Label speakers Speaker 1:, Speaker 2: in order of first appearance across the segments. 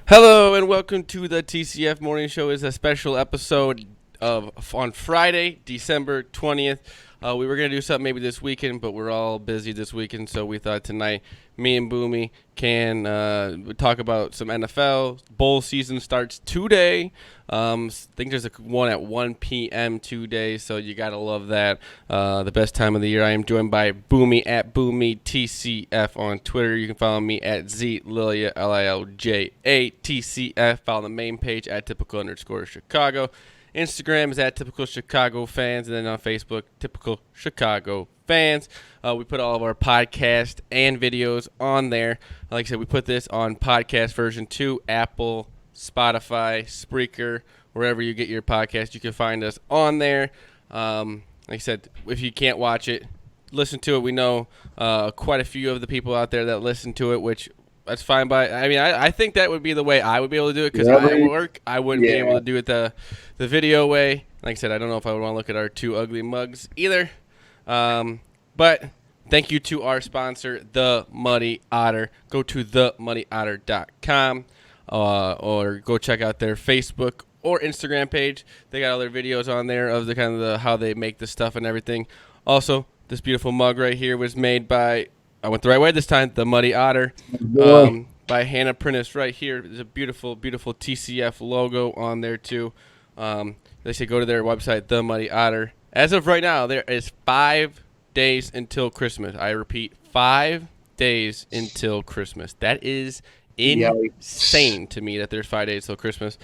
Speaker 1: Hello and welcome to the TCF Morning Show. It's a special episode on Friday, December 20th. We were going to do something maybe this weekend, but we're all busy this weekend, so we thought tonight me and Boomy can talk about some NFL. Bowl season starts today. I think there's one at 1 p.m. today, so you got to love that. The best time of the year. I am joined by Boomy at BoomyTCF on Twitter. You can follow me at ZLilja, LILJA, Follow the main page at typical_Chicago. Instagram is at Typical Chicago Fans, and then on Facebook, Typical Chicago Fans. We put all of our podcast and videos on there. Like I said, we put this on podcast version 2, Apple, Spotify, Spreaker, wherever you get your podcast. You can find us on there. Like I said, if you can't watch it, listen to it. We know quite a few of the people out there that listen to it, which that's fine. I think that would be the way I would be able to do it because I work. I wouldn't be able to do it the video way. Like I said, I don't know if I would want to look at our two ugly mugs either. But thank you to our sponsor, The Muddy Otter. Go to themuddyotter.com or go check out their Facebook or Instagram page. They got all their videos on there of the how they make the stuff and everything. Also, this beautiful mug right here was made by, I went the right way this time, The Muddy Otter, by Hannah Prentice right here. There's a beautiful, beautiful TCF logo on there too. They should go to their website, The Muddy Otter. As of right now, there is 5 days until Christmas. I repeat, 5 days until Christmas. That is insane to me that there's 5 days till Christmas.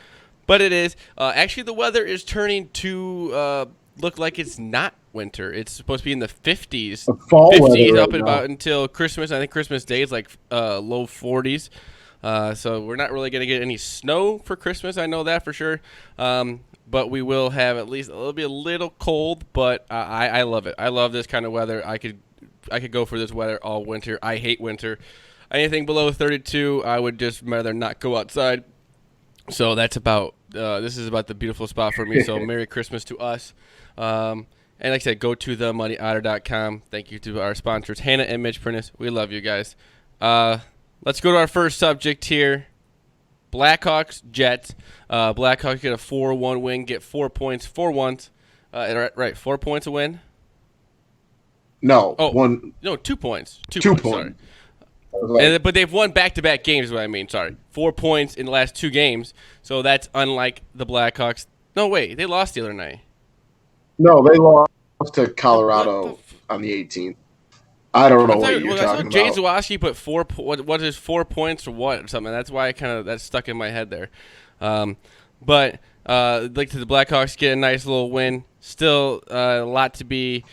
Speaker 1: But it is. Actually, the weather is turning to look like it's not winter. It's supposed to be in the 50s.
Speaker 2: Fall
Speaker 1: 50s
Speaker 2: weather
Speaker 1: up
Speaker 2: right
Speaker 1: about until Christmas. I think Christmas Day is like low 40s. So we're not really going to get any snow for Christmas. I know that for sure. But we will have at least it'll be a little cold, but I love it. I love this kind of weather. I could go for this weather all winter. I hate winter. Anything below 32, I would just rather not go outside. So that's about this is about the beautiful spot for me. So Merry Christmas to us. And like I said, go to themuddyotter.com. Thank you to our sponsors, Hannah and Mitch Prentice. We love you guys. Let's go to our first subject here. Blackhawks, Jets. Blackhawks get a 4-1 win, get 4 points, 4-1. Right, 4 points a win?
Speaker 2: No.
Speaker 1: Oh,
Speaker 2: one.
Speaker 1: No, 2 points.
Speaker 2: 2 points.
Speaker 1: Sorry. But they've won back-to-back games is what I mean. Sorry. 4 points in the last 2 games. So that's unlike the Blackhawks. No, wait. They lost the other night.
Speaker 2: No, they lost to Colorado on the 18th. I don't know what you're talking about.
Speaker 1: Jay Zawaski put 4 what is 4 points or what or something. That's why that's stuck in my head there. But like the Blackhawks get a nice little win. Still a lot to be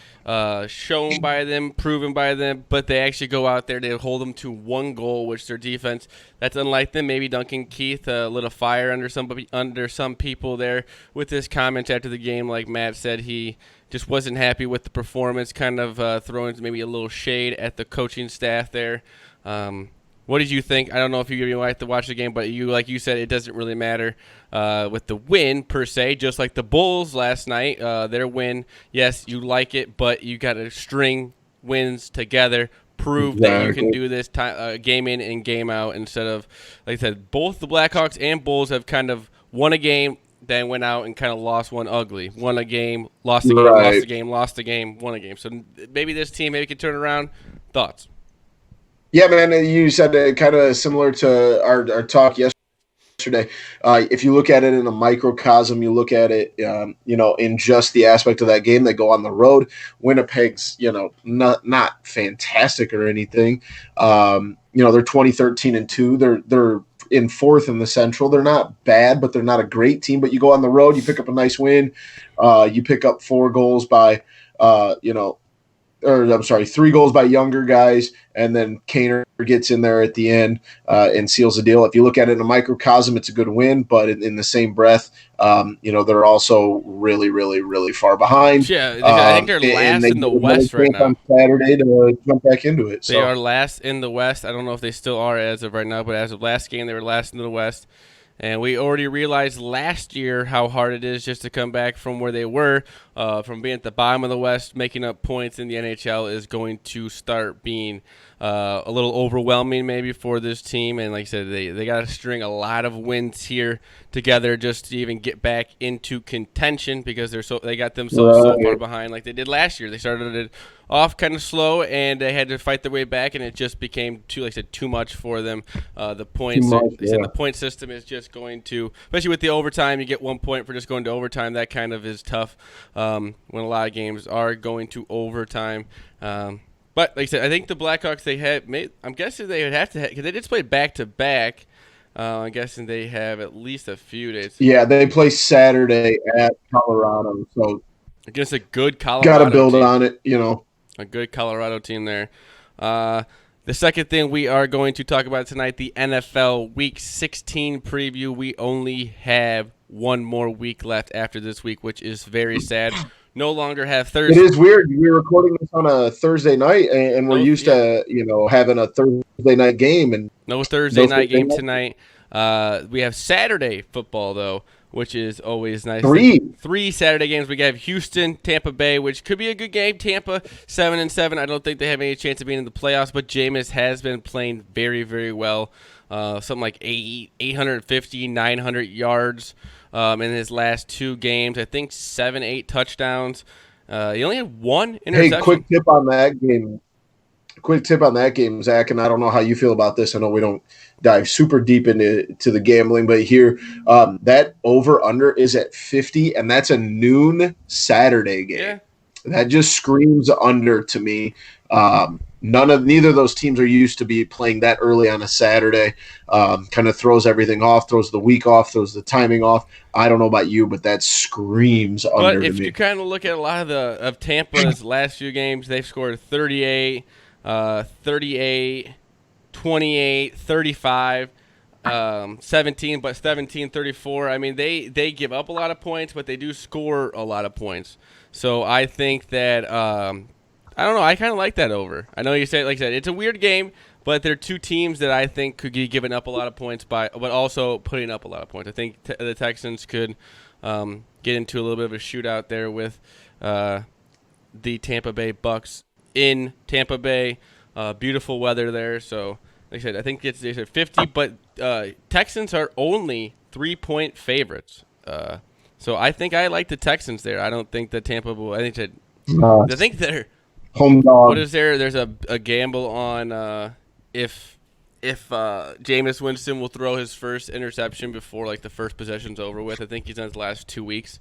Speaker 1: shown by them, proven by them, but they actually go out there. They hold them to 1 goal, which their defense, that's unlike them. Maybe Duncan Keith lit a fire under some people there with his comments after the game. Like Matt said, he just wasn't happy with the performance, kind of throwing maybe a little shade at the coaching staff there. What did you think? I don't know if you like to watch the game, but like you said, it doesn't really matter with the win per se. Just like the Bulls last night, their win. Yes, you like it, but you got to string wins together. Prove that you can do this game in and game out instead of, like I said, both the Blackhawks and Bulls have kind of won a game, then went out and kind of lost one ugly. Won a game, lost a game, lost a game, lost a game, won a game. So maybe this team maybe can turn around. Thoughts?
Speaker 2: Yeah, man, you said it kind of similar to our talk yesterday. If you look at it in a microcosm, you look at it, in just the aspect of that game, they go on the road. Winnipeg's, not fantastic or anything. They're 20-13-2. They're in 4th in the Central. They're not bad, but they're not a great team. But you go on the road, you pick up a nice win. You pick up 4 goals by, 3 goals by younger guys, and then Kaner gets in there at the end and seals the deal. If you look at it in a microcosm, it's a good win, but in the same breath, they're also really, really, really far behind.
Speaker 1: Yeah, I think they're last in the West right now.
Speaker 2: On Saturday to jump back into it.
Speaker 1: They are last in the West. I don't know if they still are as of right now, but as of last game, they were last in the West. And we already realized last year how hard it is just to come back from where they were, from being at the bottom of the West, making up points in the NHL is going to start being a little overwhelming maybe for this team. And like I said, they got to string a lot of wins here together just to even get back into contention because they got themselves so far behind like they did last year. They started it off kind of slow and they had to fight their way back, and it just became too much for them. The points, said the point system is just going to, especially with the overtime, you get 1 point for just going to overtime. That kind of is tough when a lot of games are going to overtime. But like I said, I think the Blackhawks I'm guessing they would have to because they just played back to back. I'm guessing they have at least a few days.
Speaker 2: Yeah, they play Saturday at Colorado, so
Speaker 1: against a good Colorado
Speaker 2: got to build
Speaker 1: team.
Speaker 2: on it,
Speaker 1: A good Colorado team there. The second thing we are going to talk about tonight, the NFL Week 16 preview. We only have one more week left after this week, which is very sad. No longer have Thursday.
Speaker 2: It is weird. We're recording this on a Thursday night, and we're used to having a Thursday night game, and
Speaker 1: no Thursday night game tonight. We have Saturday football though, which is always nice. Three Saturday games. We have Houston, Tampa Bay, which could be a good game. Tampa 7-7. I don't think they have any chance of being in the playoffs, but Jameis has been playing very, very well. Something like 850, 900 yards in his last two games. I think 7-8 touchdowns. He only had one interception.
Speaker 2: Hey, quick tip on that game, Zach, and I don't know how you feel about this. I know we don't dive super deep into the gambling, but here, that over-under is at 50, and that's a noon Saturday game.
Speaker 1: Yeah.
Speaker 2: That just screams under to me. Neither of those teams are used to be playing that early on a Saturday. Kind of throws everything off, throws the week off, throws the timing off. I don't know about you, but that screams under to me.
Speaker 1: But if you kind of look at a lot of Tampa's last few games, they've scored 38, 38, 28, 35, 17, but 17, 34. I mean, they give up a lot of points, but they do score a lot of points. So I think that I don't know. I kind of like that over. I know you say, like I said, it's a weird game, but they're two teams that I think could be giving up a lot of points but also putting up a lot of points. I think the Texans could get into a little bit of a shootout there with the Tampa Bay Bucks in Tampa Bay. Beautiful weather there. So, like I said, I think they said 50, but Texans are only 3-point favorites. So I think I like the Texans there. I don't think that Tampa will. I think they're
Speaker 2: home dog.
Speaker 1: What is there? There's a gamble on if Jameis Winston will throw his first interception before like the first possession's over with. I think he's on his last 2 weeks,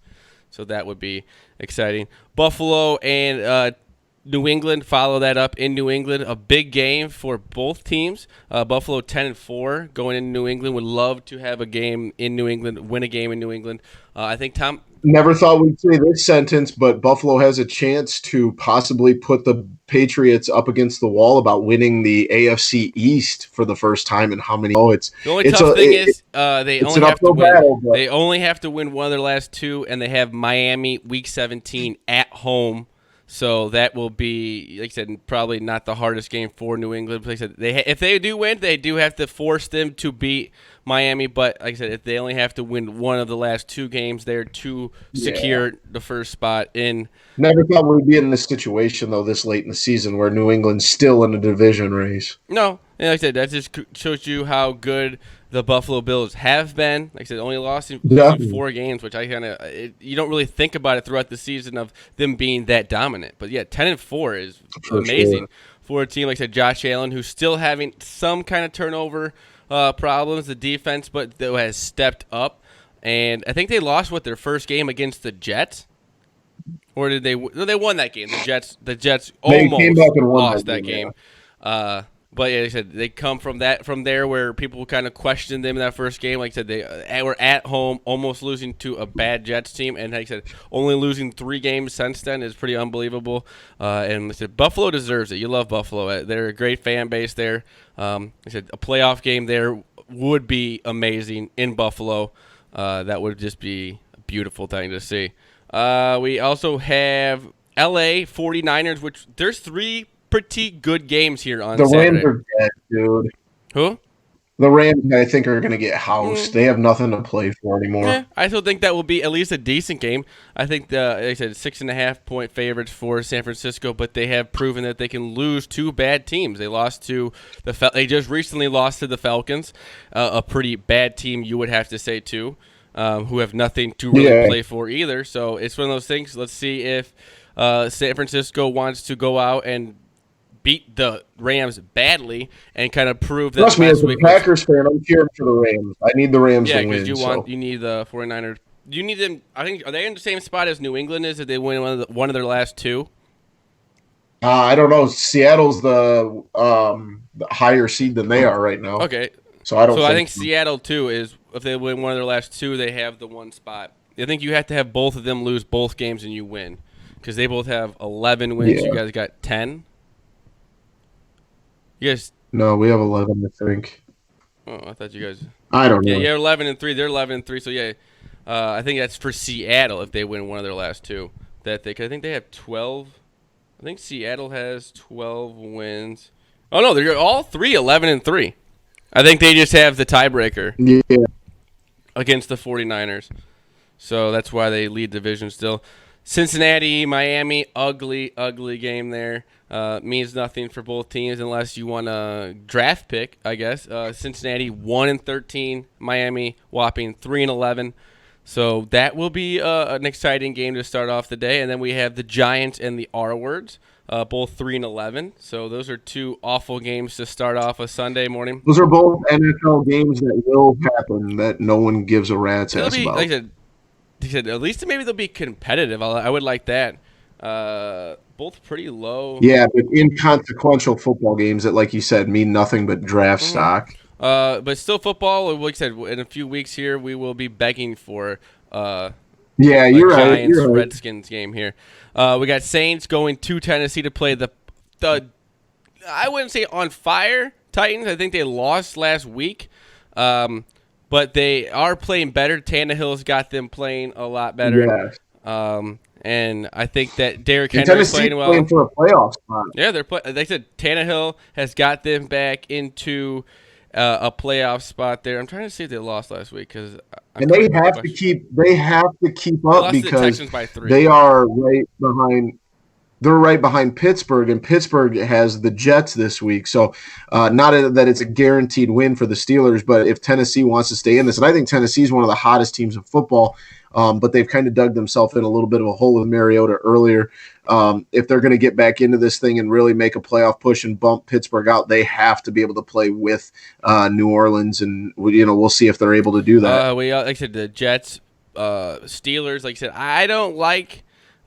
Speaker 1: so that would be exciting. Buffalo and New England follow that up in New England. A big game for both teams. Buffalo 10-4 going into New England. Would love to have a game in New England, win a game in New England. I think Tom.
Speaker 2: Never thought we'd say this sentence, but Buffalo has a chance to possibly put the Patriots up against the wall about winning the AFC East for the first time in how many?
Speaker 1: The only tough thing is they only have to win. They only have to win one of their last two, and they have Miami Week 17 at home. So that will be, like I said, probably not the hardest game for New England. Like I said, if they do win, they do have to force them to beat Miami. But like I said, if they only have to win one of the last two games there to secure the first spot in.
Speaker 2: Never thought we'd be in this situation, though, this late in the season where New England's still in a division race.
Speaker 1: No. And like I said, that just shows you how good the Buffalo Bills have been. Like I said, only lost in 4 games, which I you don't really think about it throughout the season of them being that dominant. But yeah, 10-4 is amazing for a team like I said, Josh Allen, who's still having some kind of turnover problems, the defense, but that has stepped up. And I think they lost their first game against the Jets. Or did they? No, they won that game. The Jets almost lost that game. But yeah, like I said, they come from there where people kind of questioned them in that first game. Like I said, they were at home, almost losing to a bad Jets team, and like I said, only losing 3 games since then is pretty unbelievable. And like I said, Buffalo deserves it. You love Buffalo; they're a great fan base there. Like I said, a playoff game there would be amazing in Buffalo. That would just be a beautiful thing to see. We also have LA 49ers, which there's 3 pretty good games here on Saturday.
Speaker 2: The Rams are dead, dude.
Speaker 1: Who?
Speaker 2: The Rams, I think, are going to get housed. They have nothing to play for anymore.
Speaker 1: Yeah, I still think that will be at least a decent game. I think like I said, 6.5-point favorites for San Francisco, but they have proven that they can lose two bad teams. They lost to they just recently lost to the Falcons, a pretty bad team, you would have to say too, who have nothing to really play for either. So it's one of those things. Let's see if San Francisco wants to go out and beat the Rams badly and kind of prove that.
Speaker 2: Trust me, as a Packers fan, I'm cheering for the Rams. I need the Rams to win.
Speaker 1: Yeah, because you need the 49ers. You need them. I think, are they in the same spot as New England is if they win one of their last two?
Speaker 2: I don't know. Seattle's the higher seed than they are right now.
Speaker 1: Okay.
Speaker 2: So I don't.
Speaker 1: So I think Seattle too is if they win one of their last two, they have the one spot. I think you have to have both of them lose both games and you win, because they both have 11 wins. Yeah. You guys got 10. Yes.
Speaker 2: No, we have 11, I think.
Speaker 1: Oh, I thought you guys.
Speaker 2: I don't know.
Speaker 1: Yeah, you're 11-3. They're 11-3. So yeah, I think that's for Seattle if they win one of their last two. I think they have 12. I think Seattle has 12 wins. Oh no, they're all three 11-3. I think they just have the tiebreaker.
Speaker 2: Yeah.
Speaker 1: Against the 49ers. So that's why they lead division still. Cincinnati, Miami, ugly game there. Means nothing for both teams unless you want a draft pick, I guess. Cincinnati 1-13, Miami whopping 3-11. So that will be an exciting game to start off the day. And then we have the Giants and the R words, both 3-11. So those are two awful games to start off a Sunday morning.
Speaker 2: Those are both NFL games that will happen that no one gives a rat's ass about.
Speaker 1: Like I said, at least maybe they'll be competitive. I would like that. Both pretty low.
Speaker 2: Yeah, but inconsequential football games that, like you said, mean nothing but draft stock.
Speaker 1: But still football, like I said, in a few weeks here, we will be begging for
Speaker 2: you're
Speaker 1: Giants
Speaker 2: right.
Speaker 1: Redskins game here. We got Saints going to Tennessee to play the I wouldn't say on fire Titans. I think they lost last week. But they are playing better. Tannehill's got them playing a lot better.
Speaker 2: Yes.
Speaker 1: And I think that Derrick Henry's playing well.
Speaker 2: Playing for a playoff spot.
Speaker 1: Yeah, they said Tannehill has got them back into a playoff spot there. I'm trying to see if they lost last week because
Speaker 2: they have to keep up because they are right behind. They're right behind Pittsburgh, and Pittsburgh has the Jets this week. So not that it's a guaranteed win for the Steelers, but if Tennessee wants to stay in this, and I think Tennessee is one of the hottest teams in football, but they've kind of dug themselves in a little bit of a hole with Mariota earlier. If they're going to get back into this thing and really make a playoff push and bump Pittsburgh out, they have to be able to play with New Orleans, and we'll see if they're able to do that.
Speaker 1: Like I said, the Jets, Steelers. Like I said, I don't like.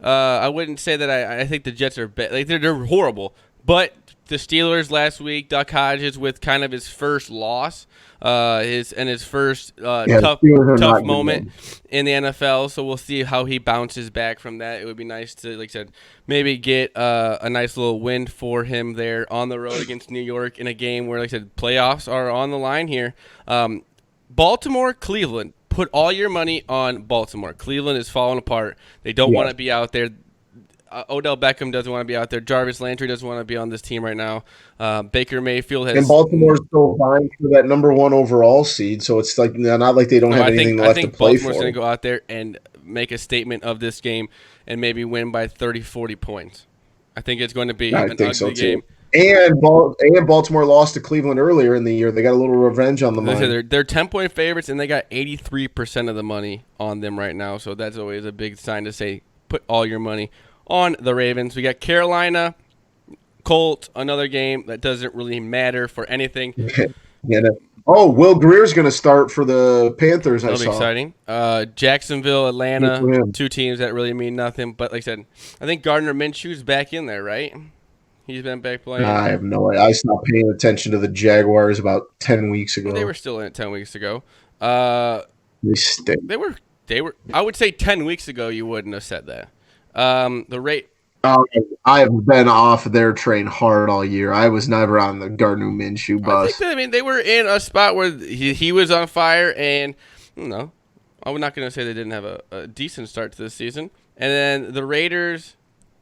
Speaker 1: I wouldn't say that I think the Jets are bad. Like they're horrible. But the Steelers last week, Duck Hodges with kind of his first loss, his first tough moment in the NFL. So we'll see how he bounces back from that. It would be nice to, like I said, maybe get a nice little win for him there on the road against New York in a game where, like I said, playoffs are on the line here. Baltimore, Cleveland. Put all your money on Baltimore. Cleveland is falling apart. They don't want to be out there. Odell Beckham doesn't want to be out there. Jarvis Landry doesn't want to be on this team right now. Baker Mayfield has.
Speaker 2: And Baltimore's still vying for that number 1 overall seed, so it's like not like they don't have anything left to play for.
Speaker 1: I think Baltimore's going to go out there and make a statement of this game and maybe win by 30, 40 points. I think it's going to be an ugly game.
Speaker 2: And Baltimore lost to Cleveland earlier in the year. They got a little revenge on the mind.
Speaker 1: They're 10-point favorites, and they got 83% of the money on them right now. So that's always a big sign to say put all your money on the Ravens. We got Carolina, Colts, another game that doesn't really matter for anything.
Speaker 2: Oh, Will Greer's going to start for the Panthers.
Speaker 1: That'll be exciting. Jacksonville, Atlanta, two teams that really mean nothing. But like I said, I think Gardner Minshew's back in there, right? He's been back playing.
Speaker 2: I have no idea. I stopped paying attention to the Jaguars about 10 weeks ago.
Speaker 1: Well, they were still in it 10 weeks ago.
Speaker 2: They stink.
Speaker 1: They were. I would say 10 weeks ago you wouldn't have said that. The rate.
Speaker 2: I have been off their train hard all year. I was never on the Gardner Minshew bus.
Speaker 1: I mean, they were in a spot where he was on fire, and I'm not going to say they didn't have a decent start to this season. And then the Raiders,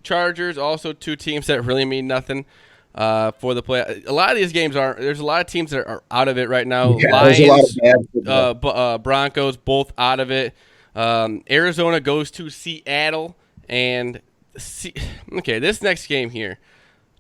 Speaker 1: Chargers, also two teams that really mean nothing. for the play. A lot of these games are. There's a lot of teams that are out of it right now.
Speaker 2: Yeah, there's a lot of
Speaker 1: Lions,
Speaker 2: bad football.
Speaker 1: Broncos, both out of it. Arizona goes to Seattle, and okay, this next game here,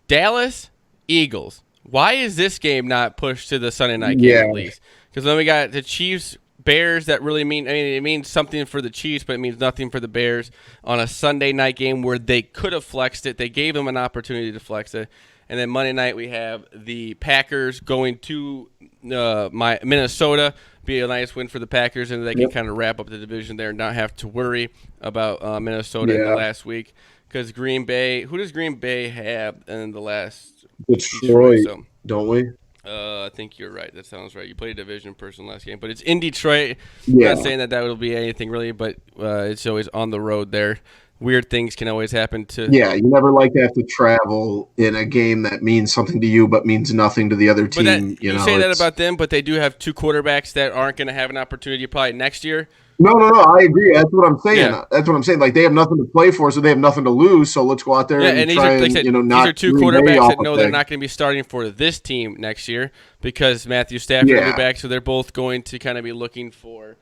Speaker 1: Dallas, Eagles. Why is this game not pushed to the Sunday night game at least? Because then we got the Chiefs, Bears. That really it means something for the Chiefs, but it means nothing for the Bears on a Sunday night game where they could have flexed it. They gave them an opportunity to flex it. And then Monday night we have the Packers going to Minnesota. Be a nice win for the Packers, and they can kind of wrap up the division there and not have to worry about Minnesota in the last week. Because Green Bay, who does Green Bay have in the last?
Speaker 2: Detroit, don't we?
Speaker 1: I think you're right. That sounds right. You played a division person last game, but it's in Detroit.
Speaker 2: Yeah.
Speaker 1: I'm not saying that will be anything really, but it's always on the road there. Weird things can always happen to.
Speaker 2: Yeah, you never like to have to travel in a game that means something to you but means nothing to the other team.
Speaker 1: You say that about them, but they do have two quarterbacks that aren't going to have an opportunity probably next year.
Speaker 2: No, I agree. That's what I'm saying. Yeah. That's what I'm saying. Like, they have nothing to play for, so they have nothing to lose. So let's go out there and try
Speaker 1: these are two quarterbacks that know they're not going to be starting for this team next year because Matthew Stafford will be back. So they're both going to kind of be looking for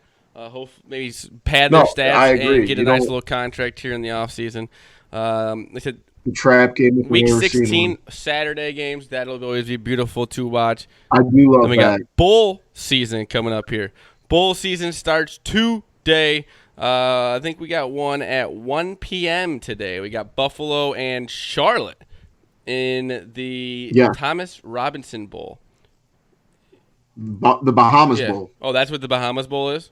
Speaker 1: maybe pad their stats and get a nice little contract here in the offseason. They said
Speaker 2: the trap game.
Speaker 1: Week 16 Saturday games. That'll always be beautiful to watch.
Speaker 2: I do love
Speaker 1: then we
Speaker 2: that.
Speaker 1: Got bowl season coming up here. Bowl season starts today. I think we got one at 1 p.m. today. We got Buffalo and Charlotte in the Thomas Robinson Bowl.
Speaker 2: The Bahamas Bowl.
Speaker 1: Oh, that's what the Bahamas Bowl is?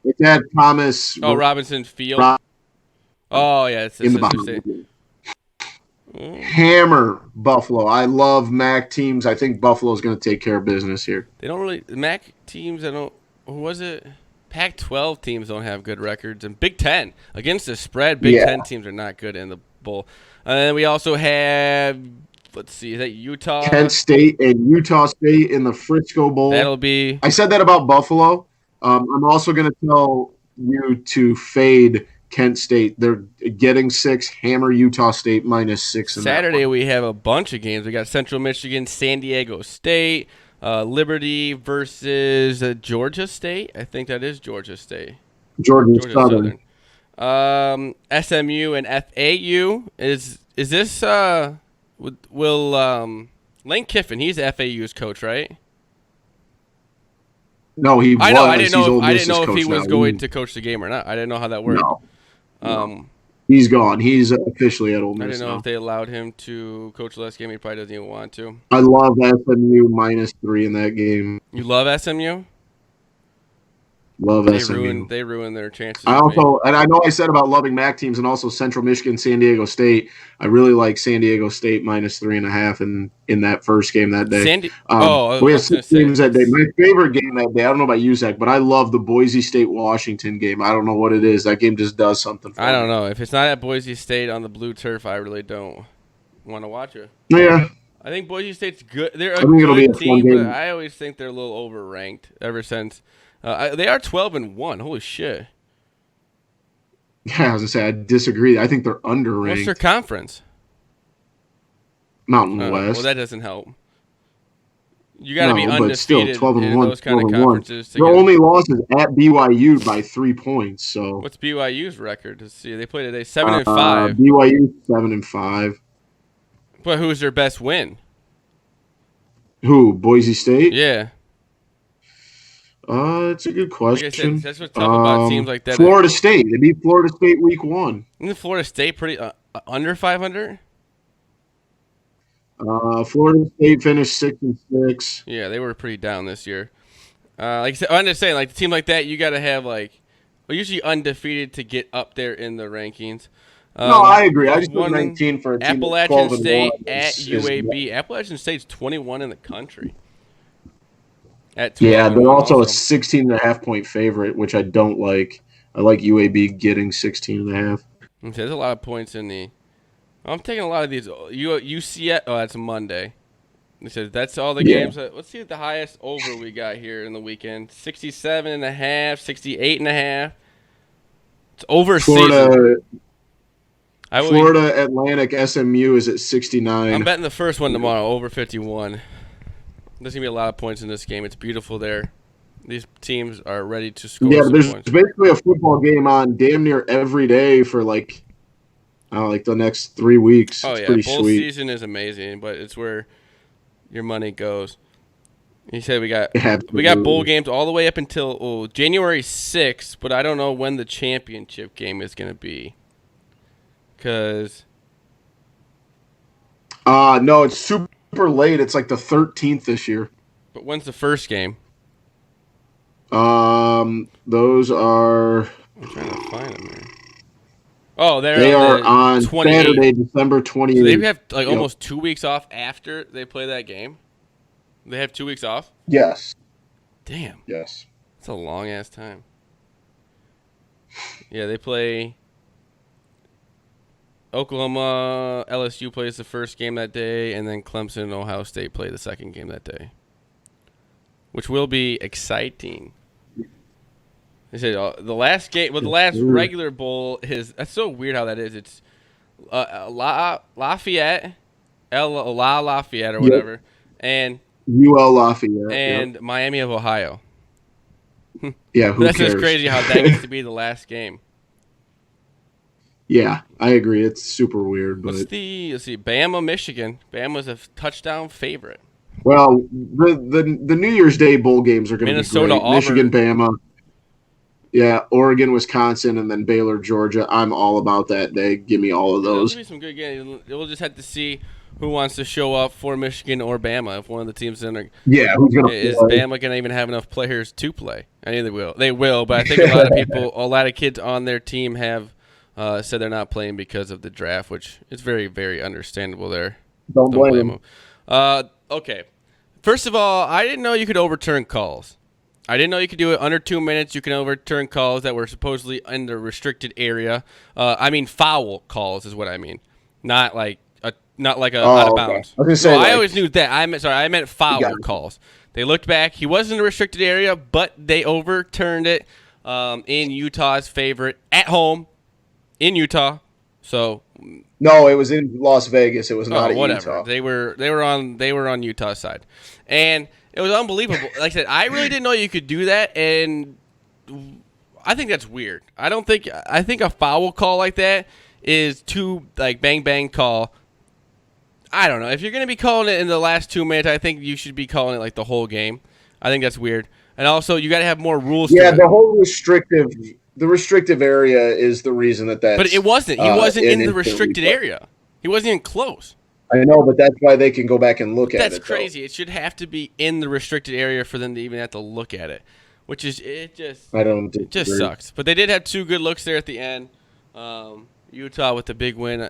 Speaker 2: It's at Thomas.
Speaker 1: Robinson Field. It's
Speaker 2: in the Bahamas. Hammer Buffalo. I love MAC teams. I think Buffalo's going to take care of business here.
Speaker 1: They don't really MAC teams. Who was it? Pac-12 teams don't have good records, and Big Ten against the spread. Big Ten teams are not good in the bowl. And then we also have, let's see, is that Utah,
Speaker 2: Kent State, and Utah State in the Frisco Bowl.
Speaker 1: That'll be.
Speaker 2: I said that about Buffalo. I'm also going to tell you to fade Kent State. They're getting 6. Hammer Utah State -6.
Speaker 1: Saturday we have a bunch of games. We got Central Michigan, San Diego State. Liberty versus Georgia State. I think that is Georgia State.
Speaker 2: Georgia Southern.
Speaker 1: SMU and FAU. Is this will Lane Kiffin? He's FAU's coach, right?
Speaker 2: No, he was.
Speaker 1: I didn't know if he was going to coach the game or not. I didn't know how that worked.
Speaker 2: No. He's gone. He's officially at Ole Miss.
Speaker 1: I didn't know
Speaker 2: now.
Speaker 1: if they allowed him to coach the last game. He probably doesn't even want to.
Speaker 2: I love SMU -3 in that game.
Speaker 1: You love SMU?
Speaker 2: Love SMU.
Speaker 1: They ruined their chances.
Speaker 2: I know I said about loving MAC teams and also Central Michigan, San Diego State. I really like San Diego State -3.5 in that first game that day. We have 6 games that day. My favorite game that day, I don't know about you, Zach, but I love the Boise State-Washington game. I don't know what it is. That game just does something for me.
Speaker 1: I don't know. If it's not at Boise State on the blue turf, I really don't want to watch it.
Speaker 2: Yeah.
Speaker 1: I think Boise State's good. They're a good team, but I always think they're a little overranked ever since. They are 12-1. Holy shit.
Speaker 2: Yeah, I was gonna say I disagree. I think they're underranked.
Speaker 1: What's their conference?
Speaker 2: Mountain West.
Speaker 1: Well, that doesn't help. You got to be undefeated
Speaker 2: but still, 12-1,
Speaker 1: in those kind of conferences.
Speaker 2: Their only loss is at BYU by 3 points. So
Speaker 1: what's BYU's record? Let's see. They played today 7-5.
Speaker 2: BYU 7-5.
Speaker 1: But who's their best win?
Speaker 2: Who? Boise State?
Speaker 1: Yeah.
Speaker 2: It's a good question.
Speaker 1: Like I said, that's what's tough about teams like that.
Speaker 2: Florida State. They beat Florida State week 1.
Speaker 1: Isn't Florida State pretty under 500?
Speaker 2: Florida State finished 6-6.
Speaker 1: Yeah, they were pretty down this year. Like I said, I'm just saying, like a team like that, you got to have usually undefeated to get up there in the rankings.
Speaker 2: No, I agree. I just put 19 for a team
Speaker 1: Appalachian State at UAB. Appalachian State's 21 in the country.
Speaker 2: Yeah, they're also a 16.5 point favorite, which I don't like. I like UAB getting 16.5.
Speaker 1: Okay, there's a lot of points in the. I'm taking a lot of these. UCF. Oh, that's a Monday. They said that's all the games. Let's see what the highest over we got here in the weekend. 67.5, 68.5. It's over
Speaker 2: Florida,
Speaker 1: season.
Speaker 2: Florida Atlantic SMU is at 69.
Speaker 1: I'm betting the first one tomorrow over 51. There's gonna be a lot of points in this game. It's beautiful there. These teams are ready to score some
Speaker 2: there's
Speaker 1: points.
Speaker 2: basically a football game on damn near every day for like the next 3 weeks.
Speaker 1: Oh
Speaker 2: it's
Speaker 1: yeah,
Speaker 2: pretty
Speaker 1: bowl
Speaker 2: sweet.
Speaker 1: season is amazing, but it's where your money goes. He said we got bowl games all the way up until January 6th, but I don't know when the championship game is gonna be. Cause
Speaker 2: no, it's super late. It's like the 13th this year.
Speaker 1: But when's the first game?
Speaker 2: Those are.
Speaker 1: I'm trying to find them here. Oh,
Speaker 2: they are on Saturday, December 28th.
Speaker 1: So they have like almost 2 weeks off after they play that game. They have 2 weeks off?
Speaker 2: Yes.
Speaker 1: Damn.
Speaker 2: Yes.
Speaker 1: That's a long ass time. Yeah, they play. Oklahoma, LSU plays the first game that day, and then Clemson and Ohio State play the second game that day, which will be exciting. They said the last game, the last regular bowl is. That's so weird how that is. It's Lafayette, Lafayette or whatever, and
Speaker 2: UL Lafayette,
Speaker 1: and Miami of Ohio.
Speaker 2: Yeah, who
Speaker 1: that's
Speaker 2: cares?
Speaker 1: just crazy how that gets to be the last game.
Speaker 2: Yeah, I agree. It's super weird. But
Speaker 1: let's see, Bama, Michigan. Bama's a touchdown favorite.
Speaker 2: Well, the New Year's Day bowl games are going to be great.
Speaker 1: Auburn.
Speaker 2: Michigan, Bama. Yeah, Oregon, Wisconsin, and then Baylor, Georgia. I'm all about that day. Give me all of those.
Speaker 1: Those will be some good games. We'll just have to see who wants to show up for Michigan or Bama. If one of the teams in there,
Speaker 2: who's going to
Speaker 1: is Bama going to even have enough players to play? I mean, they will. They will, but I think a lot of kids on their team have said they're not playing because of the draft, which is very, very understandable there.
Speaker 2: Don't blame
Speaker 1: them. Okay. First of all, I didn't know you could overturn calls. I didn't know you could do it under 2 minutes. You can overturn calls that were supposedly in the restricted area. I mean, foul calls is what I mean, not like a out of bounds.
Speaker 2: Okay.
Speaker 1: I always knew that. I meant foul calls. They looked back. He was in the restricted area, but they overturned it in Utah's favorite at home in Utah. So
Speaker 2: no, it was in Las Vegas. It was not in Utah.
Speaker 1: They were on Utah's side, and it was unbelievable. Like I said, I really didn't know you could do that, and I think that's weird. I think a foul call like that is too like bang bang call. I don't know. If you're going to be calling it in the last 2 minutes, I think you should be calling it like the whole game. I think that's weird. And also, you got to have more rules.
Speaker 2: Yeah, the whole restrictive area is the reason that's.
Speaker 1: But it wasn't. He wasn't in the restricted area. He wasn't even close.
Speaker 2: I know, but that's why they can go back and look at it.
Speaker 1: That's crazy. It should have to be in the restricted area for them to even have to look at it, which is it just sucks. But they did have 2 good looks there at the end. Utah with the big win.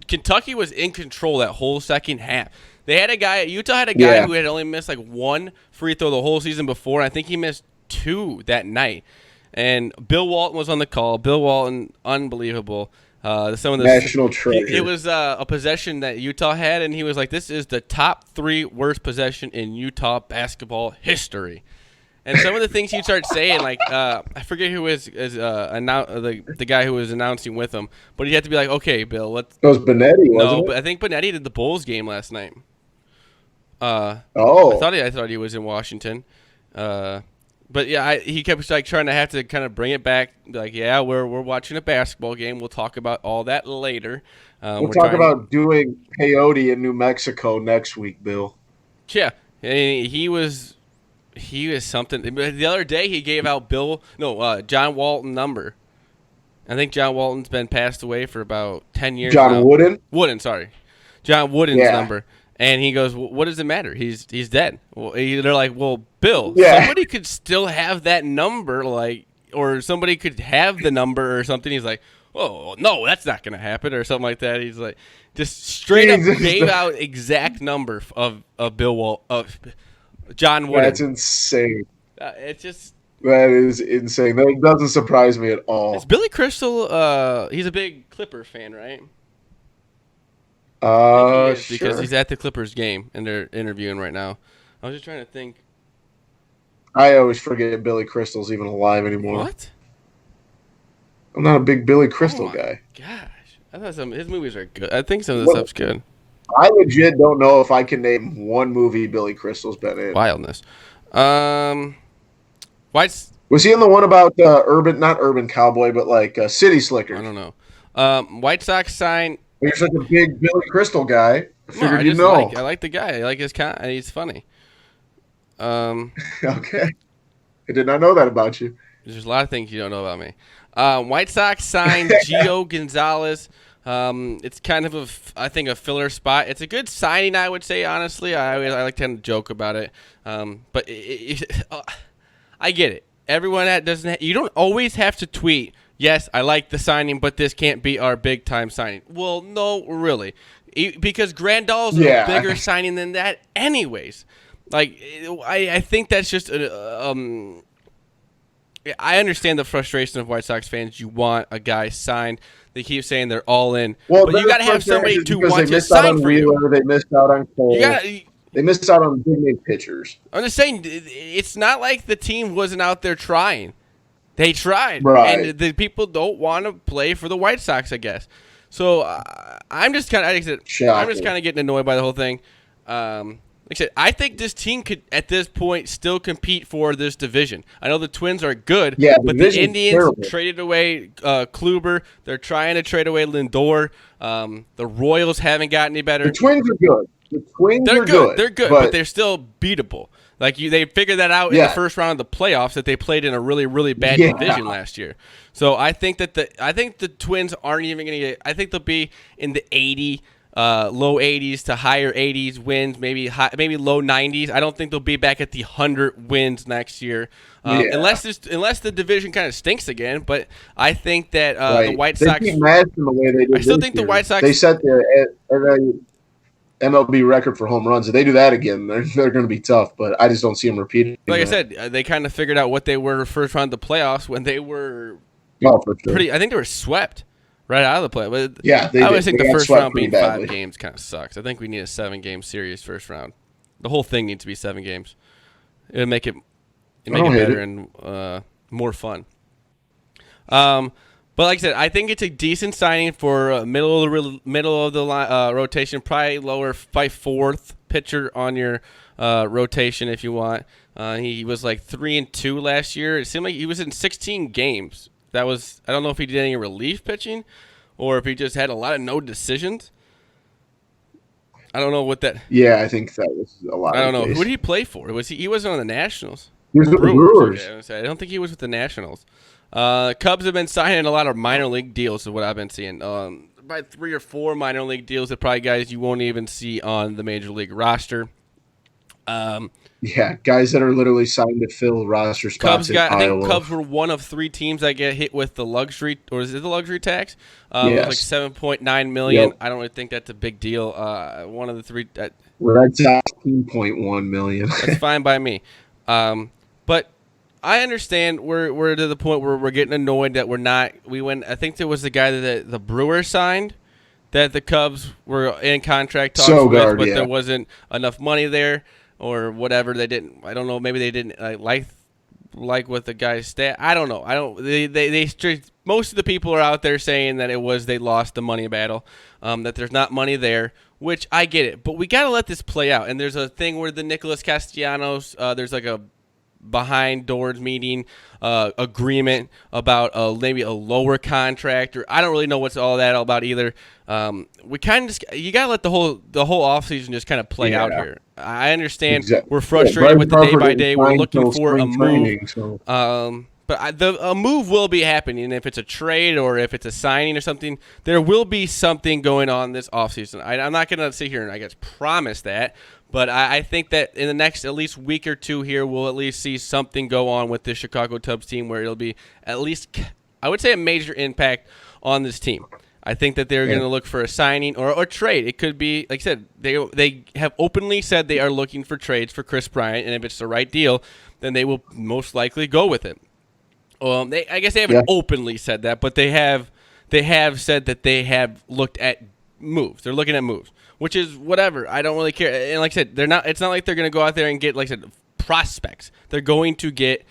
Speaker 1: Kentucky was in control that whole second half. Utah had a guy who had only missed like 1 free throw the whole season before. I think he missed 2 that night. And Bill Walton was on the call. Bill Walton, unbelievable. Some of the
Speaker 2: national treasure.
Speaker 1: It was a possession that Utah had, and he was like, "This is the top 3 worst possession in Utah basketball history." And some of the things he'd start saying, like I forget who was the guy who was announcing with him, but he had to be like, "Okay, Bill, let's."
Speaker 2: It was Benetti, wasn't it?
Speaker 1: But I think Benetti did the Bulls game last night.
Speaker 2: I
Speaker 1: thought he was in Washington. But yeah, he kept like trying to have to kind of bring it back. Like, yeah, we're watching a basketball game. We''ll talk about all that later.
Speaker 2: We'll talk about doing peyote in New Mexico next week, Bill.
Speaker 1: Yeah, he was something. The other day he gave out John Walton number. I think John Walton's been passed away for about 10 years.
Speaker 2: John
Speaker 1: Wooden, sorry, John Wooden's number. And he goes, well, what does it matter? He's dead. Well, they're like, well, Bill, somebody could still have that number, or somebody could have the number or something. He's like, oh, no, that's not going to happen or something like that. He's like, just straight up gave out exact number of John Wooden.
Speaker 2: That's insane.
Speaker 1: It's just.
Speaker 2: That is insane. That doesn't surprise me at all.
Speaker 1: Is Billy Crystal, he's a big Clipper fan, right?
Speaker 2: Sure.
Speaker 1: Because he's at the Clippers game and they're interviewing right now. I was just trying to think.
Speaker 2: I always forget Billy Crystal's even alive anymore.
Speaker 1: What?
Speaker 2: I'm not a big Billy Crystal guy.
Speaker 1: Gosh, I thought his movies are good. I think some of the
Speaker 2: What,
Speaker 1: stuff's good.
Speaker 2: I legit don't know if I can name one movie Billy Crystal's been in.
Speaker 1: Wildness. Um, White's.
Speaker 2: Was he in the one about not urban cowboy, but like City
Speaker 1: I
Speaker 2: Slickers?
Speaker 1: don't know. White Sox sign.
Speaker 2: You're such a big Billy Crystal guy. I
Speaker 1: No,
Speaker 2: figured you'd know.
Speaker 1: I like the guy. I like his he's funny.
Speaker 2: Okay, I did not know that about you.
Speaker 1: There's a lot of things you don't know about me. White Sox signed Gio Gonzalez. It's kind of I think a filler spot. It's a good signing, I would say. Honestly, I like to kind of joke about it. But I get it. Everyone that doesn't. You don't always have to tweet. Yes, I like the signing, but this can't be our big time signing. Well, no, really, because Grandal's a bigger signing than that, anyways. Like, I think that's just I understand the frustration of White Sox fans. You want a guy signed. They keep saying they're all in,
Speaker 2: well,
Speaker 1: but you got to have somebody to want to sign for you.
Speaker 2: They missed out on Cole. They missed out on big name pitchers.
Speaker 1: I'm just saying, it's not like the team wasn't out there trying. They tried,
Speaker 2: right.
Speaker 1: And the people don't want to play for the White Sox, I guess. So I'm just kind of, getting annoyed by the whole thing. Like I said, I think this team could, at this point, still compete for this division. I know the Twins are good, but the Indians traded away Kluber. They're trying to trade away Lindor. The Royals haven't gotten any better.
Speaker 2: The Twins are good.
Speaker 1: They're good. They're good, but they're still beatable. Like they figured that out in the first round of the playoffs that they played in a really, really bad division last year. So I think the Twins aren't even going to get. I think they'll be in the low 80s to higher 80s wins, maybe low 90s. I don't think they'll be back at the 100 wins next year, unless the division kind of stinks again. But I think that the White Sox. I still think the White Sox.
Speaker 2: They set their MLB record for home runs. If they do that again, they're going to be tough. But I just don't see them repeating.
Speaker 1: Like I said, they kind of figured out what they were first round of the playoffs when they were
Speaker 2: for sure.
Speaker 1: I think they were swept right out of the play. But
Speaker 2: I
Speaker 1: always think the first round being 5 games kind of sucks. I think we need a 7-game series first round. The whole thing needs to be 7 games. It'll make it better and more fun. But like I said, I think it's a decent signing for middle of the rotation. Probably lower by 4th pitcher on your rotation if you want. He was like 3-2 last year. It seemed like he was in 16 games. I don't know if he did any relief pitching or if he just had a lot of no decisions. I don't know what that.
Speaker 2: Yeah, I think that was a lot.
Speaker 1: I don't know. Who did he play for? He wasn't on the Nationals.
Speaker 2: He was with the Brewers.
Speaker 1: Okay, I don't think he was with the Nationals. Cubs have been signing a lot of minor league deals, is what I've been seeing. About 3 or 4 minor league deals that probably guys you won't even see on the major league roster.
Speaker 2: Guys that are literally signed to fill roster spots. I think
Speaker 1: Cubs were one of 3 teams that get hit with the luxury, or is it the luxury tax? It was like $7.9 million. Yep. I don't really think that's a big deal. One of the 3.
Speaker 2: Red Sox $16.1 million.
Speaker 1: That's fine by me. But I understand we're to the point where we're getting annoyed that we're not. I think there was the guy that the Brewers signed that the Cubs were in contract talks with, but there wasn't enough money there. Or whatever, they didn't. I don't know. Maybe they didn't like what the guy's stat. I don't know. Most of the people are out there saying that they lost the money battle. That there's not money there, which I get it. But we gotta let this play out. And there's a thing where the Nicholas Castellanos, there's like a behind doors meeting agreement about maybe a lower contract, or I don't really know what's all about either. We kind of you gotta let the whole offseason just kind of play out here. I understand we're frustrated with the day by day. We're looking for a move, but a move will be happening. If it's a trade or if it's a signing or something, there will be something going on this offseason. I'm not gonna sit here and I guess promise that. But I think that in the next at least week or 2 here, we'll at least see something go on with this Chicago Cubs team where it'll be at least, I would say, a major impact on this team. I think that they're going to look for a signing or trade. It could be, like I said, they have openly said they are looking for trades for Chris Bryant, and if it's the right deal, then they will most likely go with it. I guess they haven't openly said that, but they have said that they have looked at moves. They're looking at moves. Which is whatever. I don't really care. And like I said, it's not like they're going to go out there and get, like I said, prospects. They're going to get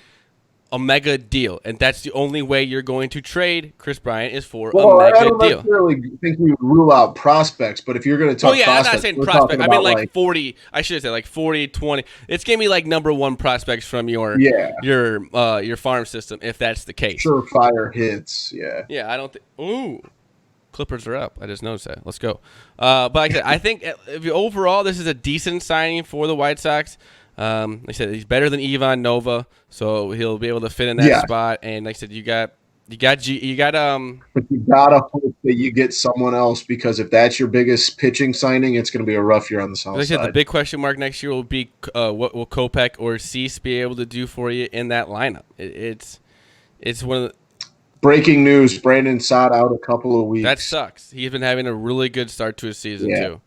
Speaker 1: a mega deal, and that's the only way you're going to trade Chris Bryant is for
Speaker 2: Well,
Speaker 1: a
Speaker 2: I
Speaker 1: mega
Speaker 2: don't
Speaker 1: deal.
Speaker 2: necessarily think you rule out prospects, but if you're going to talk
Speaker 1: Well, yeah, I'm not
Speaker 2: prospects,
Speaker 1: saying
Speaker 2: we're
Speaker 1: prospect.
Speaker 2: talking
Speaker 1: I mean
Speaker 2: about
Speaker 1: like 40. I should have said like 40, 20. It's gonna be like number one prospects from your
Speaker 2: yeah,
Speaker 1: your farm system if that's the case.
Speaker 2: surefire hits. Yeah.
Speaker 1: Yeah, I don't think. Ooh, Clippers are up. I just noticed that. Let's go. But like I said, I think overall this is a decent signing for the White Sox. Like I said, he's better than Ivan Nova, so he'll be able to fit in that
Speaker 2: Yeah.
Speaker 1: spot. And like I said, you got
Speaker 2: But you gotta hope that you get someone else, because if that's your biggest pitching signing, it's going to be a rough year on the south
Speaker 1: Like I said, the
Speaker 2: side.
Speaker 1: big question mark next year will be what will Kopech or Cease be able to do for you in that lineup? It's one of the,
Speaker 2: Breaking news: Brandon Saad out a couple of weeks.
Speaker 1: that sucks. He's been having a really good start to his season too,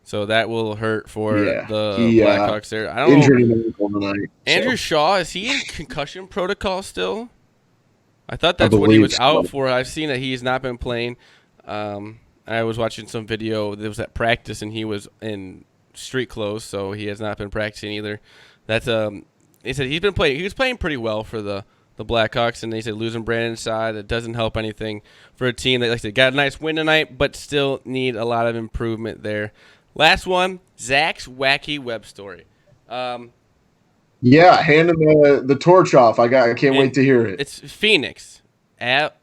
Speaker 1: so that will hurt for the Blackhawks there. I don't
Speaker 2: injured
Speaker 1: know.
Speaker 2: an ankle tonight.
Speaker 1: Andrew
Speaker 2: so.
Speaker 1: Shaw, is he in concussion protocol still? I thought that's what he was out for. I've seen that he's not been playing. I was watching some video. There was at practice, and he was in street clothes, so he has not been practicing either. That's he said he's been playing. He was playing pretty well for the Blackhawks, and they said losing Brandon Saad, it doesn't help anything for a team that, like I said, got a nice win tonight, but still need a lot of improvement there. Last one, Zach's wacky web story.
Speaker 2: Yeah, hand him the torch off. I can't wait to hear it.
Speaker 1: It's Phoenix at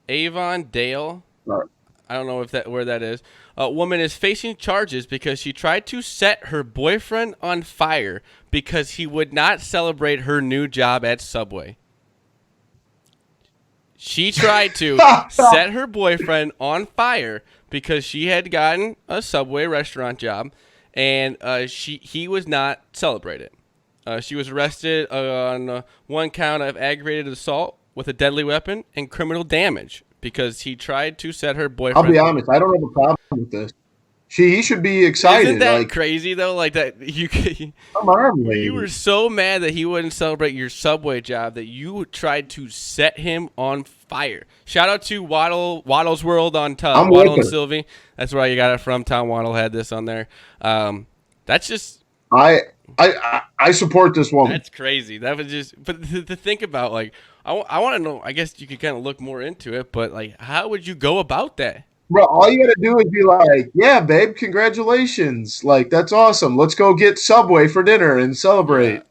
Speaker 1: Avondale.
Speaker 2: Right.
Speaker 1: I don't know where that is. A woman is facing charges because she tried to set her boyfriend on fire because he would not celebrate her new job at Subway. She tried to set her boyfriend on fire because she had gotten a Subway restaurant job, and he was not celebrated. She was arrested on one count of aggravated assault with a deadly weapon and criminal damage because he tried to set her boyfriend.
Speaker 2: I'll be honest, I don't have a problem with this. He should be excited.
Speaker 1: Isn't that crazy though? Like that you were so mad that he wouldn't celebrate your Subway job that you tried to set him on fire. Shout out to Waddle's World on Waddle and Sylvie. That's where you got it from. Tom Waddle had this on there. That's just
Speaker 2: I support this woman.
Speaker 1: That's crazy. That was just, but to think about, like, I want to know. I guess you could kind of look more into it, but like, how would you go about that?
Speaker 2: Bro, all you gotta do is be like, "Yeah, babe, congratulations! Like, that's awesome. Let's go get Subway for dinner and celebrate."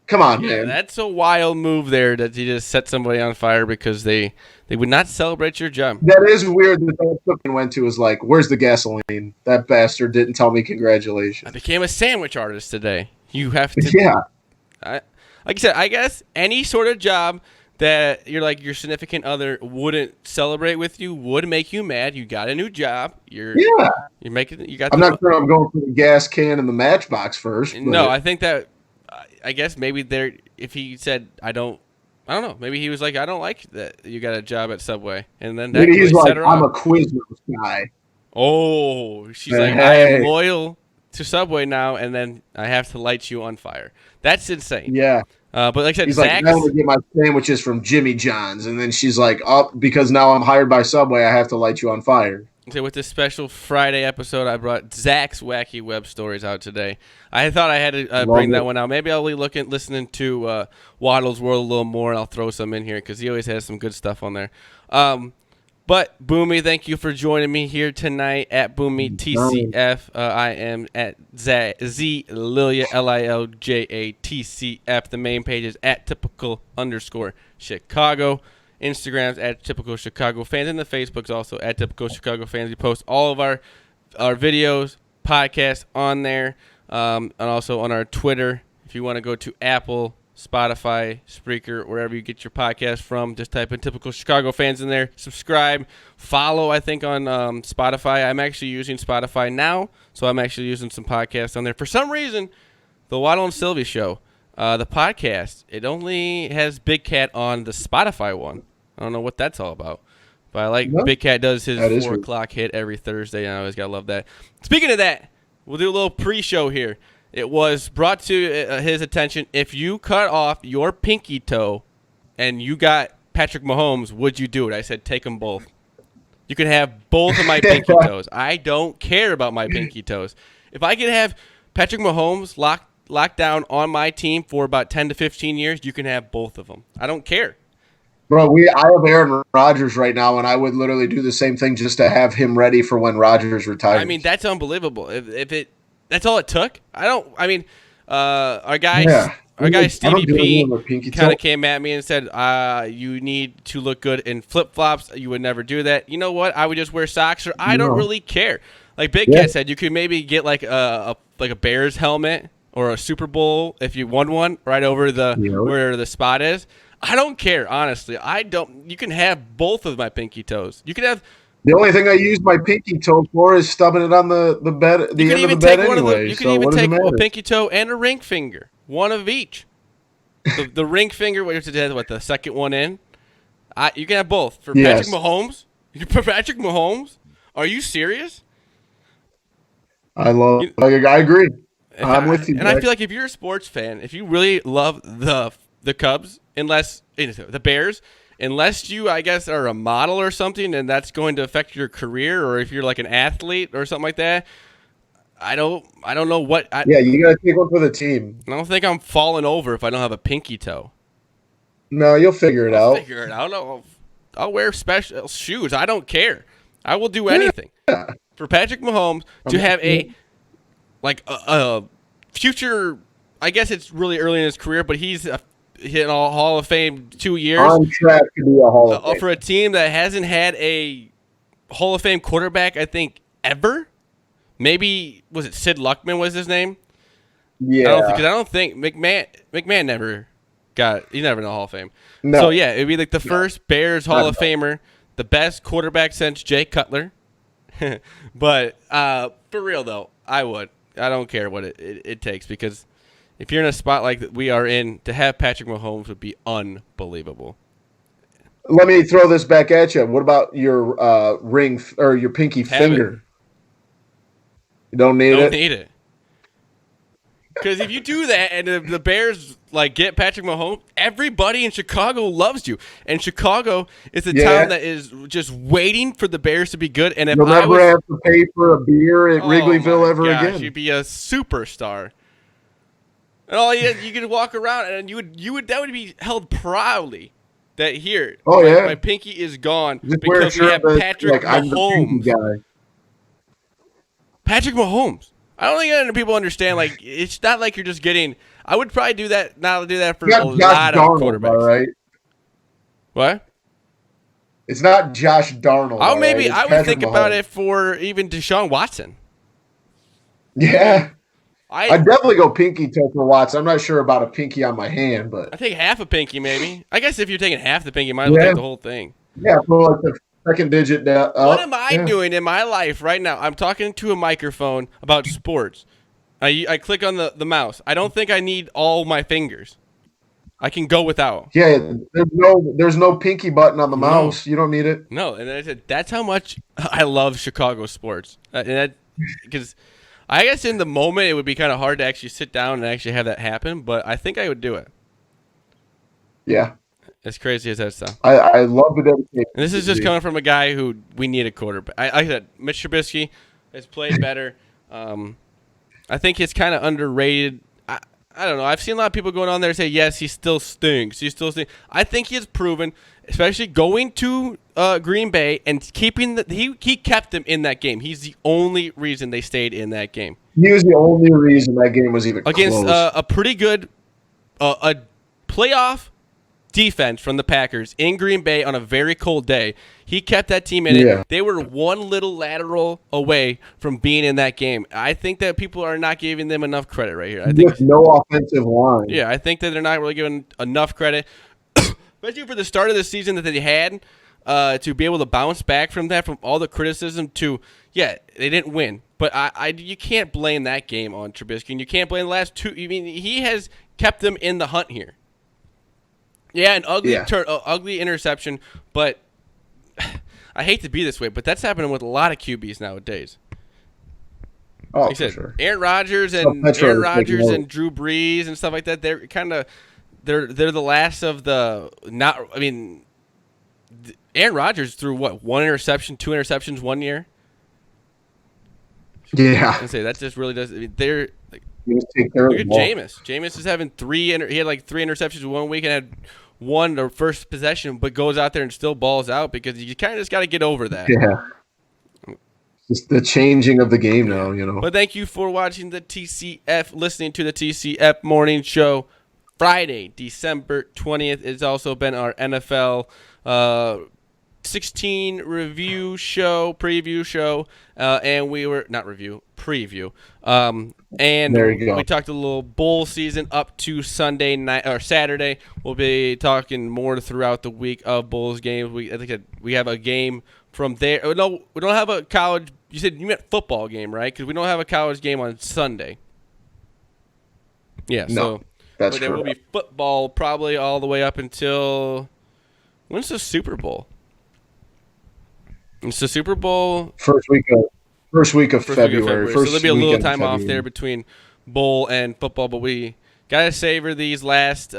Speaker 2: Come on, man.
Speaker 1: That's a wild move there that you just set somebody on fire because they would not celebrate your job.
Speaker 2: That is weird that cooking went to is like, "Where's the gasoline?" That bastard didn't tell me congratulations.
Speaker 1: I became a sandwich artist today. You have to.
Speaker 2: Yeah.
Speaker 1: Like I said, I guess any sort of job that you're like your significant other wouldn't celebrate with you would make you mad. You got a new job. You're making. You got.
Speaker 2: I'm not sure I'm going for the gas can and the matchbox first.
Speaker 1: No, I think that. I guess maybe there. If he said, I don't know. Maybe he was like, I don't like that you got a job at Subway, and then that
Speaker 2: maybe
Speaker 1: really
Speaker 2: he's like,
Speaker 1: her
Speaker 2: I'm
Speaker 1: off.
Speaker 2: a Quiznos guy.
Speaker 1: Oh, she's like, I am loyal to Subway now, and then I have to light you on fire. That's insane.
Speaker 2: Yeah.
Speaker 1: But like I said,
Speaker 2: he's like, I want to get my sandwiches from Jimmy John's, and then she's like, oh, because now I'm hired by Subway, I have to light you on fire.
Speaker 1: So with this special Friday episode, I brought Zach's wacky web stories out today. I thought I had to bring that one out. Maybe I'll be listening to Waddle's World a little more, and I'll throw some in here because he always has some good stuff on there. But Boomy, thank you for joining me here tonight at Boomy TCF. I am at Z Lilia Lilja TCF. The main page is at typical_Chicago. Instagram's at Typical Chicago Fans, and the Facebook's also at Typical Chicago Fans. We post all of our videos, podcasts on there, and also on our Twitter. If you want to go to Apple, Spotify, Spreaker, wherever you get your podcast from, just type in Typical Chicago Fans in there. Subscribe, follow. I think on Spotify. I'm actually using Spotify now, so I'm actually using some podcasts on there. For some reason, the Waddle and Sylvie Show. The podcast, it only has Big Cat on the Spotify one. I don't know what that's all about. But I like Big Cat does his 4 o'clock hit every Thursday, and I always got to love that. Speaking of that, we'll do a little pre-show here. It was brought to his attention, if you cut off your pinky toe and you got Patrick Mahomes, would you do it? I said take them both. You can have both of my pinky toes. I don't care about my pinky toes. If I could have Patrick Mahomes locked locked down on my team for about 10 to 15 years, you can have both of them. I don't care.
Speaker 2: Bro, I have Aaron Rodgers right now, and I would literally do the same thing just to have him ready for when Rodgers retires.
Speaker 1: I mean, that's unbelievable. If that's all it took. Our guy Stevie P kind of came at me and said, you need to look good in flip-flops. You would never do that. You know what? I would just wear socks, or I don't really care. Like Big Cat said, you could maybe get like a Bears helmet or a Super Bowl if you won one right over where the spot is. I don't care, honestly. I don't. You can have both of my pinky toes. You can have.
Speaker 2: The only thing I use my pinky toe for is stubbing it on the bed, the end of the bed anyway.
Speaker 1: You can even take a pinky toe and a ring finger, one of each. The ring finger, the second one in. You can have both for Patrick Mahomes. For Patrick Mahomes, are you serious?
Speaker 2: I agree. I'm with you.
Speaker 1: And I feel like if you're a sports fan, if you really love the Cubs, the Bears, unless you, I guess, are a model or something, and that's going to affect your career, or if you're like an athlete or something like that, I don't know what.
Speaker 2: You gotta take one for the team.
Speaker 1: I don't think I'm falling over if I don't have a pinky toe.
Speaker 2: No, you'll figure it out.
Speaker 1: Figure it out. I'll wear special shoes. I don't care. I will do anything for Patrick Mahomes to have a future. I guess it's really early in his career, but he's hitting a Hall of Fame 2 years.
Speaker 2: On track to be a Hall of Fame.
Speaker 1: For a team that hasn't had a Hall of Fame quarterback, I think, ever. Maybe, was it Sid Luckman was his name?
Speaker 2: Yeah.
Speaker 1: I don't think McMahon never he's never in the Hall of Fame.
Speaker 2: No.
Speaker 1: So, yeah, it'd be like the first Bears Hall of Famer, the best quarterback since Jay Cutler. But for real, though, I would. I don't care what it takes, because if you're in a spot like that we are in, to have Patrick Mahomes would be unbelievable.
Speaker 2: Let me throw this back at you. What about your ring or your pinky finger? You don't need it?
Speaker 1: Because if you do that and the Bears get Patrick Mahomes, everybody in Chicago loves you. And Chicago is a town that is just waiting for the Bears to be good. And if
Speaker 2: you'll never have to pay for a beer at Wrigleyville ever again.
Speaker 1: You'd be a superstar. And all you could walk around, and that would be held proudly that here. My pinky is gone because we have Patrick Mahomes. Patrick Mahomes. I don't think people understand. It's not like you're just getting. I would probably do that for a lot of quarterbacks.
Speaker 2: All right.
Speaker 1: What?
Speaker 2: It's not Josh Darnold.
Speaker 1: I would think about it for even Deshaun Watson.
Speaker 2: Yeah. I'd definitely go pinky toe for Watson. I'm not sure about a pinky on my hand, but
Speaker 1: I take half a pinky maybe. I guess if you're taking half the pinky, you might as well take the whole thing.
Speaker 2: Yeah, for like the second digit down.
Speaker 1: What am I doing in my life right now? I'm talking to a microphone about sports. I click on the mouse. I don't think I need all my fingers. I can go without.
Speaker 2: Yeah, there's no pinky button on the mouse. You don't need it.
Speaker 1: No, and I said that's how much I love Chicago sports. Because I guess in the moment it would be kind of hard to actually sit down and actually have that happen, but I think I would do it.
Speaker 2: Yeah.
Speaker 1: As crazy as that sounds.
Speaker 2: I love the dedication.
Speaker 1: And this is just coming from a guy who we need a quarterback. I said Mitch Trubisky has played better. I think he's kind of underrated. I don't know. I've seen a lot of people going on there and say, yes, he still stinks. I think he has proven, especially going to Green Bay and keeping he kept them in that game. He's the only reason they stayed in that game.
Speaker 2: He was the only reason that game was even
Speaker 1: against
Speaker 2: close.
Speaker 1: A pretty good a playoff defense from the Packers in Green Bay on a very cold day. He kept that team in it. They were one little lateral away from being in that game. I think that people are not giving them enough credit right here. I think
Speaker 2: with no offensive line.
Speaker 1: Yeah, I think that they're not really giving enough credit, especially for the start of the season that they had, to be able to bounce back from that, from all the criticism to, they didn't win. But you can't blame that game on Trubisky, and you can't blame the last two. I mean, he has kept them in the hunt here. Yeah, an ugly interception, but I hate to be this way, but that's happening with a lot of QBs nowadays.
Speaker 2: Oh,
Speaker 1: like I said,
Speaker 2: sure.
Speaker 1: Aaron Rodgers and Drew Brees and stuff like that. They're kind of they're the last of the not. I mean, Aaron Rodgers threw what, 1 interception, 2 interceptions 1 year.
Speaker 2: Yeah,
Speaker 1: I say that just really does. I mean, they're
Speaker 2: You just take care of
Speaker 1: Look
Speaker 2: the
Speaker 1: at
Speaker 2: ball.
Speaker 1: Jameis. Jameis is having he had like 3 interceptions one week and had one the first possession, but goes out there and still balls out because you kind of just got to get over that.
Speaker 2: Yeah, just the changing of the game
Speaker 1: Yeah.
Speaker 2: now. You know.
Speaker 1: But thank you for watching the TCF, listening to the TCF Morning Show. Friday, December 20th. It's also been our NFL 16 preview show, and we were not preview. And
Speaker 2: There you
Speaker 1: we
Speaker 2: go.
Speaker 1: talked a little bowl season up to Sunday night or Saturday. We'll be talking more throughout the week of Bulls games. I think we have a game from there. Oh, no, we don't have a college. You said you meant football game, right? Because we don't have a college game on Sunday. Yeah,
Speaker 2: No,
Speaker 1: so
Speaker 2: that's
Speaker 1: but there will
Speaker 2: correct.
Speaker 1: be football probably all the way up until when's the Super Bowl? It's the Super Bowl
Speaker 2: First week of
Speaker 1: first week of
Speaker 2: February.
Speaker 1: February, so there'll
Speaker 2: First
Speaker 1: be a little
Speaker 2: weekend of
Speaker 1: time off there
Speaker 2: February.
Speaker 1: between bowl and football. But we gotta savor these last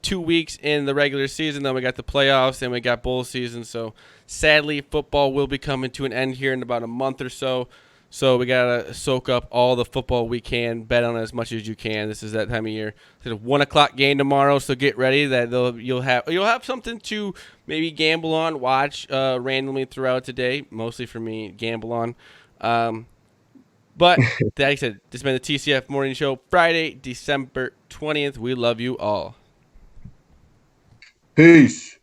Speaker 1: 2 weeks in the regular season. Then we got the playoffs and we got bowl season. So sadly, football will be coming to an end here in about a month or so. So we gotta soak up all the football we can, bet on as much as you can. This is that time of year. It's a 1:00 game tomorrow, so get ready. You'll have something to maybe gamble on, watch randomly throughout today. Mostly for me, gamble on. But like I said, this has been the TCF Morning Show, Friday, December 20th. We love you all.
Speaker 2: Peace.